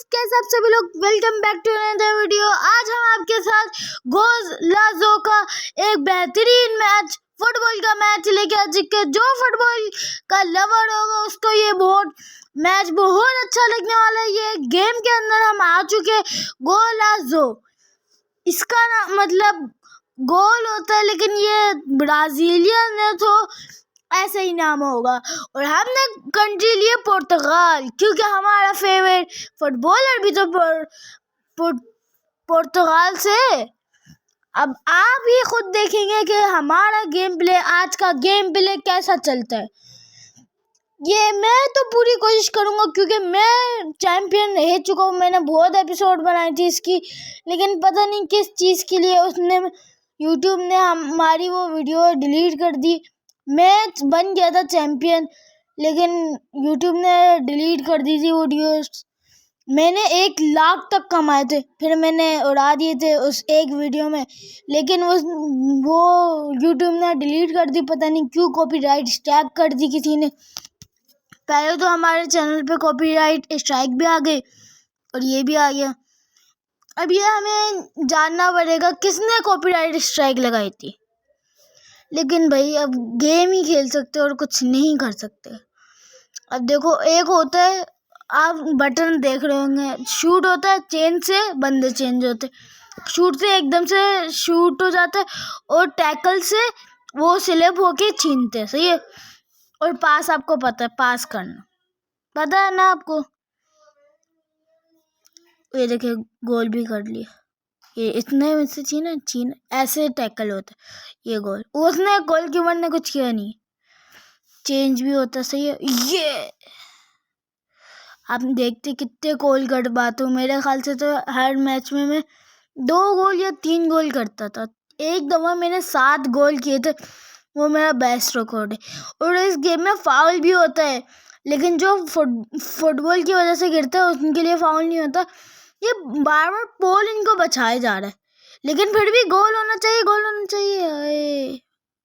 कैसे आप सभी लोग, welcome back to another video. आज हम आपके साथ गोज लाजो का एक बेहतरीन मैच, फुटबॉल का मैच लेके आ चुके हैं। जो फुटबॉल का लवर होगा उसको ये मैच बहुत अच्छा लगने वाला है। ये गेम के अंदर हम आ चुके गोल लाजो, इसका ना मतलब गोल होता है, लेकिन ये ब्राजीलियन है तो ऐसे ही नाम होगा। और हमने कंट्री लिए पुर्तगाल, क्योंकि हमारा फेवरेट फुटबॉलर भी तो पुर्तगाल से। अब आप ही खुद देखेंगे कि हमारा गेम प्ले, आज का गेम प्ले कैसा चलता है। ये मैं तो पूरी कोशिश करूंगा, क्योंकि मैं चैंपियन रह चुका हूँ। मैंने बहुत एपिसोड बनाई थी इसकी, लेकिन पता नहीं किस चीज़ के लिए उसने यूट्यूब ने हमारी वो वीडियो डिलीट कर दी। मैच बन गया था चैंपियन, लेकिन यूट्यूब ने डिलीट कर दी थी वीडियोस। मैंने 1 लाख तक कमाए थे, फिर मैंने उड़ा दिए थे उस एक वीडियो में, लेकिन वो यूट्यूब ने डिलीट कर दी। पता नहीं क्यों, कॉपीराइट स्ट्राइक कर दी किसी ने। पहले तो हमारे चैनल पे कॉपीराइट स्ट्राइक भी आ गई और ये भी आ गया। अब ये हमें जानना पड़ेगा किसने कॉपीराइट स्ट्राइक लगाई थी। लेकिन भाई अब गेम ही खेल सकते और कुछ नहीं कर सकते। अब देखो, एक होता है, आप बटन देख रहे होंगे, शूट होता है, चेंज से बंदे चेंज होते, शूट से एकदम से शूट हो जाता है, और टैकल से वो स्लिप होके छीनते, सही है। और पास आपको पता है, पास करना पता है ना आपको। ये देखिए, गोल भी कर लिया। ये इतने में से छीन ऐसे टैकल होता है, ये गोल। उसने गोलकीपर ने कुछ किया नहीं, चेंज भी होता, सही है। ये आप देखते कितने गोल कर पाते हो। मेरे ख्याल से तो हर मैच में मैं 2 गोल या 3 गोल करता था। एक दफा मैंने 7 गोल किए थे, वो मेरा बेस्ट रिकॉर्ड है। और इस गेम में फाउल भी होता है, लेकिन जो फुटबॉल की वजह से गिरता है उनके लिए फाउल नहीं होता। ये बार बार पोल इनको बचाया जा रहा है, लेकिन फिर भी गोल होना चाहिए, गोल होना चाहिए।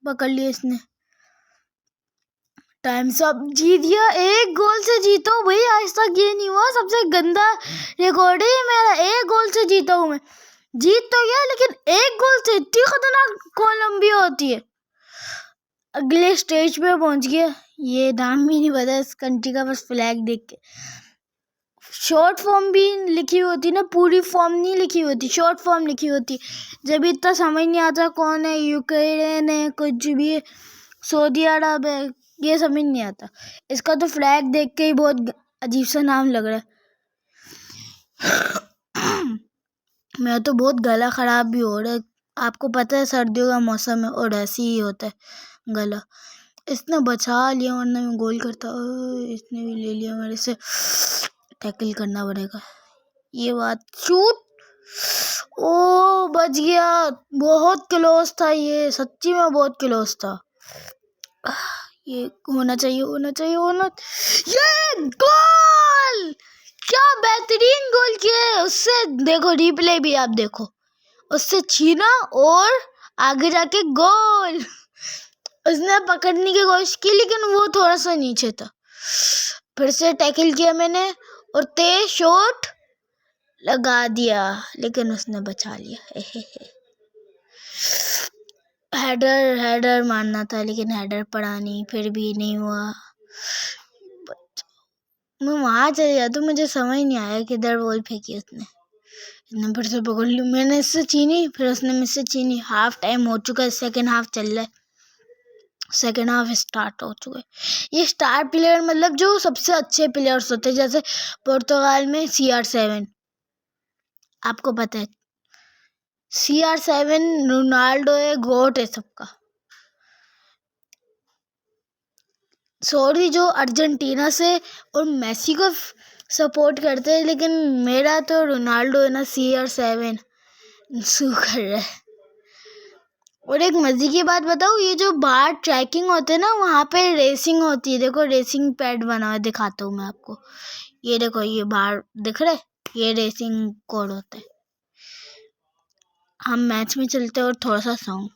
पकड़ लिया इसने। टाइम सब जीत गया, 1 गोल से जीता हूँ भाई। आज तक ये नहीं हुआ, सबसे गंदा रिकॉर्ड है मेरा। 1 गोल से जीता हूँ मैं। जीत तो गया, लेकिन 1 गोल से इतनी खतरनाक कोलंबिया होती है। अगले स्टेज पे पहुंच गया। ये नाम भी नहीं पता इस कंट्री का, बस फ्लैग देख के। शॉर्ट फॉर्म भी लिखी होती ना, पूरी फॉर्म नहीं लिखी होती, शॉर्ट फॉर्म लिखी होती। जब इतना समझ नहीं आता कौन है, यूक्रेन है, कुछ भी है, सऊदी अरब है, ये समझ नहीं आता। इसका तो फ्लैग देख के ही बहुत अजीब सा नाम लग रहा है। मैं तो बहुत गला खराब भी हो रहा है। आपको पता है सर्दियों का मौसम है और ऐसे ही होता है गला। इसने बचा लिया, वरना मैं गोल करता। इसने भी ले लिया मेरे से। टैकल करना पड़ेगा। ये बात, शूट, ओ बच गया। बहुत क्लोज था ये, सच्ची में बहुत क्लोज था। ये होना चाहिए, होना चाहिए, ये गोल! क्या बेहतरीन गोल किया। उससे देखो, रिप्ले भी आप देखो, उससे छीना और आगे जाके गोल। उसने पकड़ने की कोशिश की, लेकिन वो थोड़ा सा नीचे था। फिर से टैकल किया मैंने और तेज शॉट लगा दिया, लेकिन उसने बचा लिया। हेडर मारना था, लेकिन हेडर पड़ा नहीं, फिर भी नहीं हुआ। मैं वहां चले जाता, मुझे समझ नहीं आया किधर बॉल फेंकी उसने। फिर से पकड़ ली मैंने, इससे छीनी, फिर उसने मुझसे छीनी। हाफ टाइम हो चुका है, सेकेंड हाफ चल रहा है, सेकेंड हाफ स्टार्ट हो चुका है। ये स्टार प्लेयर मतलब जो सबसे अच्छे प्लेयर्स होते हैं, जैसे पुर्तगाल में CR7, आपको पता है CR7 रोनाल्डो है, गोट है सबका। सॉरी जो अर्जेंटीना से और मेसी को सपोर्ट करते हैं, लेकिन मेरा तो रोनाल्डो है ना। CR7 शू कर रहा है। और एक मजे की बात बताऊँ, ये जो बाहर ट्रैकिंग होते हैं ना, वहाँ पे रेसिंग होती है। देखो, रेसिंग पैड बना हुआ, दिखाता हूँ मैं आपको। ये देखो, ये बाहर दिख रहा है, ये रेसिंग कोड होता है। हम मैच में चलते हैं और थोड़ा सा सॉन्ग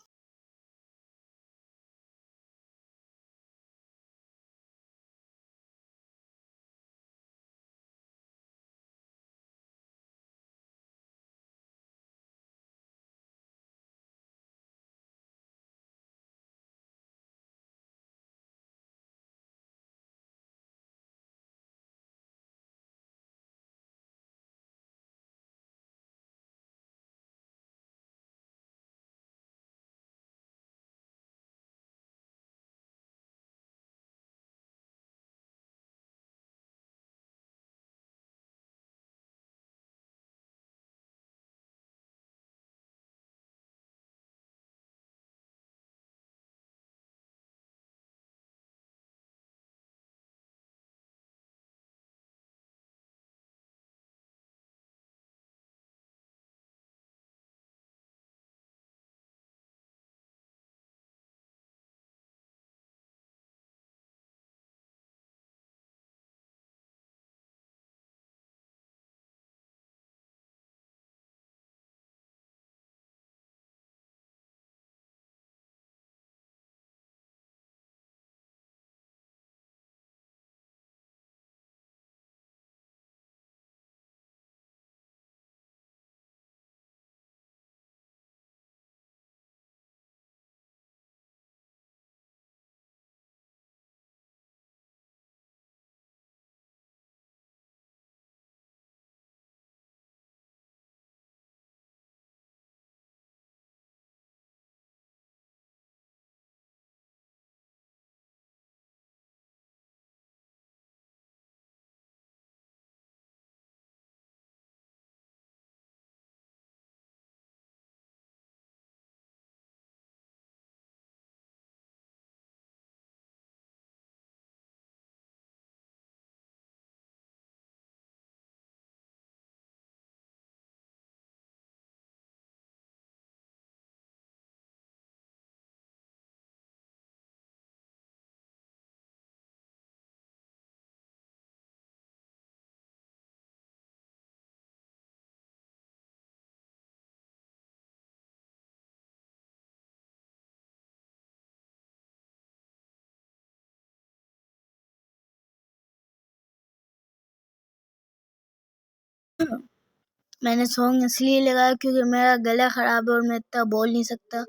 मैंने सॉन्ग इसलिए लगाया क्योंकि मेरा गला ख़राब है और मैं इतना बोल नहीं सकता।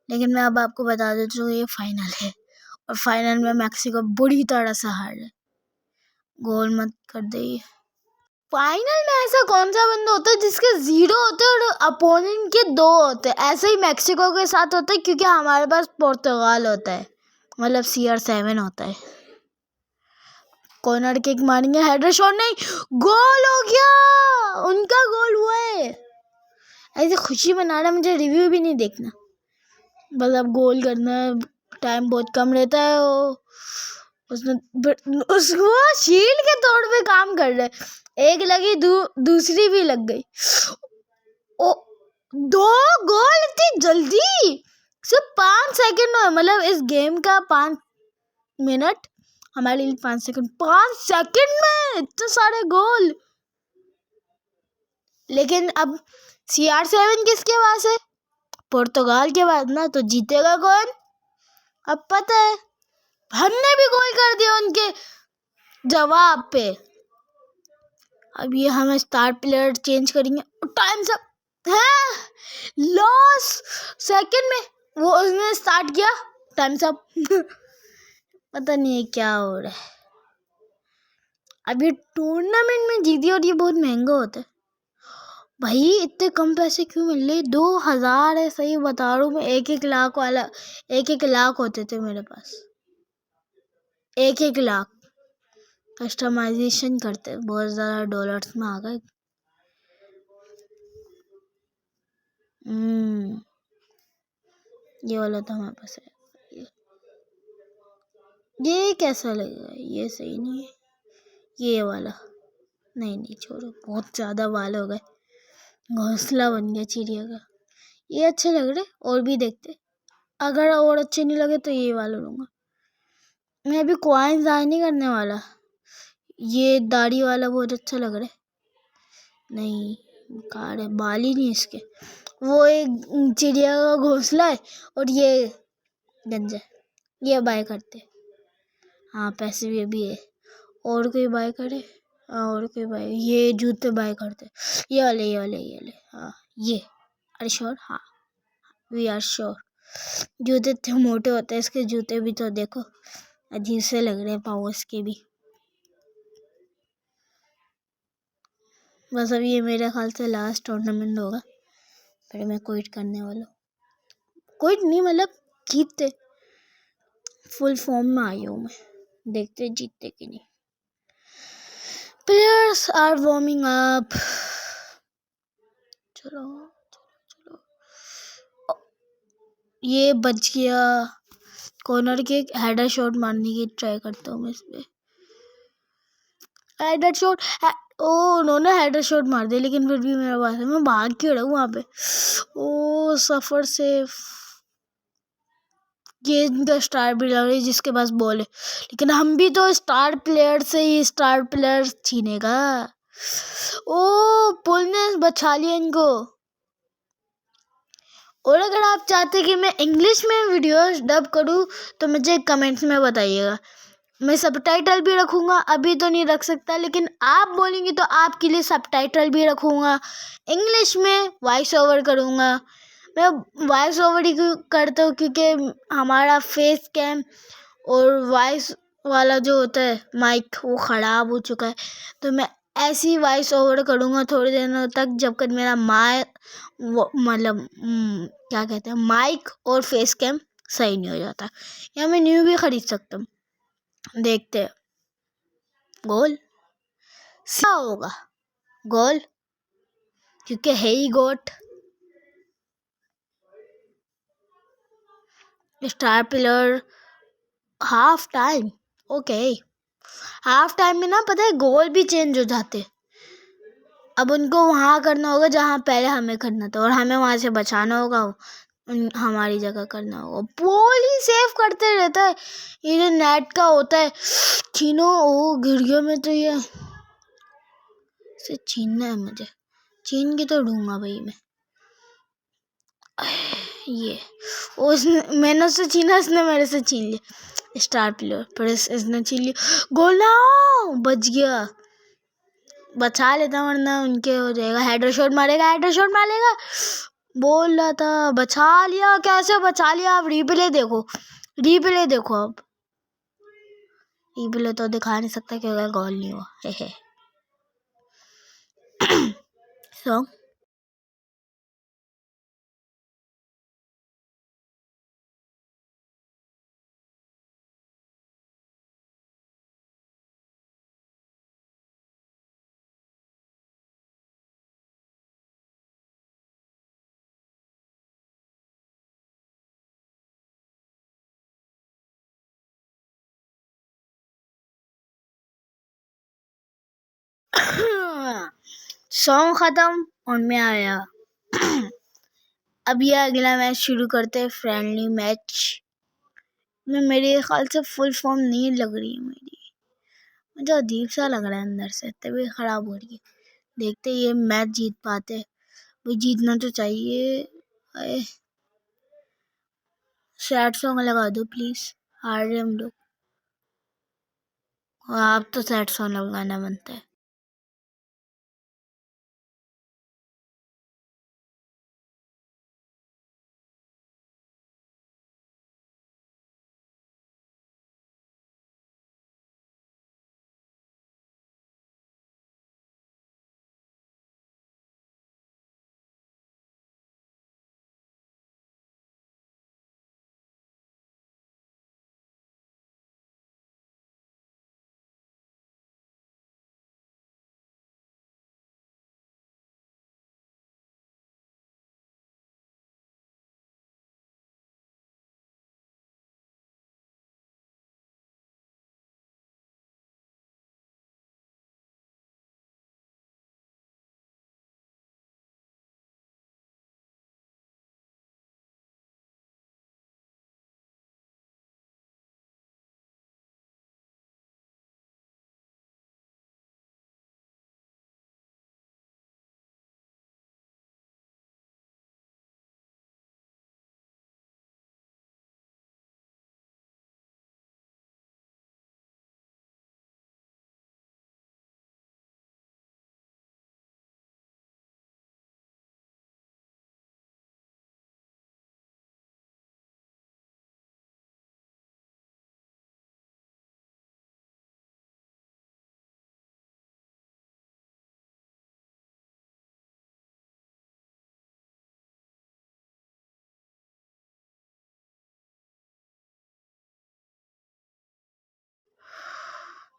लेकिन मैं अब आपको बता देता हूँ ये फाइनल है और फाइनल में मैक्सिको बुरी तरह से हार है। गोल मत कर दे। फाइनल में ऐसा कौन सा बंदा होता है जिसके 0 होते हैं और अपोनेंट के 2 होते हैं? ऐसे ही मैक्सिको के साथ होता है क्योंकि हमारे पास पुर्तगाल होता है, मतलब CR7 होता है। कॉर्नर किक मारेंगे, हेडर शॉट नहीं, गोल हो गया, उनका गोल हुआ है। ऐसे खुशी मना रहा, मुझे रिव्यू भी नहीं देखना, बस अब गोल करना है। टाइम बहुत कम रहता है। उसको शील्ड के तौर पे काम कर रहे, एक लगी दूसरी भी लग गई। ओ 2 गोल इतनी जल्दी, सिर्फ 5 सेकंड में, मतलब इस गेम का 5 मिनट हमारे लिए 5 सेकंड, 5 सेकंड में इतने सारे गोल। लेकिन अब CR7 किसके पास है? पुर्तगाल के पास ना, तो जीतेगा कौन? अब पता है, हमने भी गोल कर दिया उनके जवाब पे। अब ये हम स्टार प्लेयर चेंज करेंगे। टाइम सब है, लास्ट सेकंड में वो उसने स्टार्ट किया, टाइम सब पता नहीं है क्या हो रहा है। अब ये टूर्नामेंट में जीती और ये बहुत महंगा होता है भाई। इतने कम पैसे क्यों मिल रहे? 2000 है, सही बता रहा हूँ मैं। 1-1 लाख वाला 1-1 लाख होते थे मेरे पास, 1-1 लाख। कस्टमाइजेशन करते बहुत ज़्यादा डॉलर्स में आ गए। ये वाला तो हमारे पास है। ये कैसा लगेगा? ये सही नहीं है। ये वाला नहीं छोड़ो, बहुत ज़्यादा बाल हो गए, घोंसला बन गया चिड़िया का। ये अच्छे लग रहे, और भी देखते। अगर और अच्छे नहीं लगे तो ये वाला लूँगा मैं। अभी कॉइन्स आए नहीं करने वाला। ये दाढ़ी वाला बहुत अच्छा लग रहा है। नहीं, बेकार है, बाल ही नहीं इसके। वो एक चिड़िया का घोंसला है और ये गंजा है। ये बाय करते। हाँ, पैसे भी अभी है। और कोई बाय करे? हाँ, और कोई बाय। ये जूते बाय करते, ये वाले। हाँ ये, अरे श्योर? हाँ, वी आर श्योर। जूते इतने मोटे होते हैं, इसके जूते भी तो देखो, अजीब से लग रहे हैं पाँव इसके भी। बस अब ये मेरे ख्याल से लास्ट टूर्नामेंट होगा, फिर मैं क्विट करने वाला हूँ। क्विट नहीं, मतलब जीतते, फुल फॉर्म में आई हूँ मैं, देखते जीतते कि नहीं। Players are warming up. चलो, ये बच गया। कॉर्नर के हेडर शॉट मारने की ट्राई करता हूँ मैं इसमें। हेडर शॉट, उन्होंने हेडर शॉट मार दिया, लेकिन फिर भी मेरे पास है, मैं भाग क्यों रहा हूँ वहाँ पे। ओ सफर सेफ। ये इनका स्टार प्लेयर है जिसके पास बॉल है, लेकिन हम भी तो स्टार प्लेयर से ही स्टार प्लेयर छीनेगा। ओ पुल ने बचा लिया इनको। और अगर आप चाहते कि मैं इंग्लिश में वीडियोस डब करूँ तो मुझे कमेंट्स में बताइएगा। मैं सबटाइटल भी रखूँगा, अभी तो नहीं रख सकता, लेकिन आप बोलेंगे तो आपके लिए सबटाइटल भी रखूँगा। इंग्लिश में वॉइस ओवर करूँगा। मैं वॉइस ओवर ही करता हूँ क्योंकि हमारा फेस कैम और वॉइस वाला जो होता है माइक, वो ख़राब हो चुका है, तो मैं ऐसी वॉइस ओवर करूँगा थोड़ी दिनों तक, जब तक मेरा मतलब क्या कहते हैं, माइक और फेस कैम सही नहीं हो जाता। या मैं न्यू भी ख़रीद सकता हूँ। देखते हैं। गोल क्या होगा? गोल, क्योंकि है ही goat. Star player half time, okay. Half time में ना, पता है, गोल भी चेंज हो जाते। अब उनको वहाँ करना होगा जहाँ पहले हमें करना था, और हमें वहाँ से बचाना होगा, हमारी जगह करना होगा। बॉल ही सेव करते रहता है। ये जो नेट का होता है, छीनो। ओ गिर गया मैं तो। ये से छीनना है मुझे, छीन के तो ढूंढूंगा भाई मैं। ये मैंने उससे छीना, इसने मेरे से छीन लिया। स्टार प्लेयर पर इसने छीन लिया। गोल ना, बच गया। बचा लेता, वरना उनके हो जाएगा। हेडशॉट मारेगा, हेडशॉट मारेगा। बोल रहा था बचा लिया, कैसे बचा लिया? आप रिप्ले देखो, रिप्ले देखो। अब रिप्ले तो दिखा नहीं सकता क्योंकि गोल नहीं हुआ। हे सो सॉन्ग खत्म और मैं आया। अब ये अगला मैच शुरू करते हैं, फ्रेंडली मैच में। मेरे ख्याल से फुल फॉर्म नहीं लग रही है मेरी, मुझे अजीब सा लग रहा है अंदर से, तबीयत खराब हो रही है। देखते ये मैच जीत पाते, भाई जीतना तो चाहिए। सैड सॉन्ग लगा दो प्लीज, हार रहे हम लोग। आप तो सैड सॉन्ग लगाना बनता है।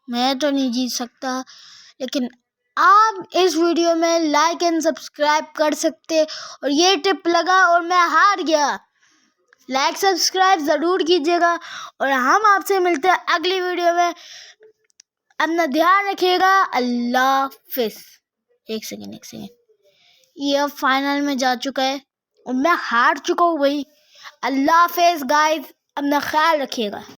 मैं तो नहीं जीत सकता, लेकिन आप इस वीडियो में लाइक एंड सब्सक्राइब कर सकते। और ये टिप लगा और मैं हार गया, लाइक सब्सक्राइब ज़रूर कीजिएगा। और हम आपसे मिलते हैं अगली वीडियो में। अपना ध्यान रखिएगा। अल्लाह हाफिज़। एक सेकेंड, ये अब फाइनल में जा चुका है और मैं हार चुका हूँ भाई। अल्लाह हाफिज़ गाइस, अपना ख्याल रखिएगा।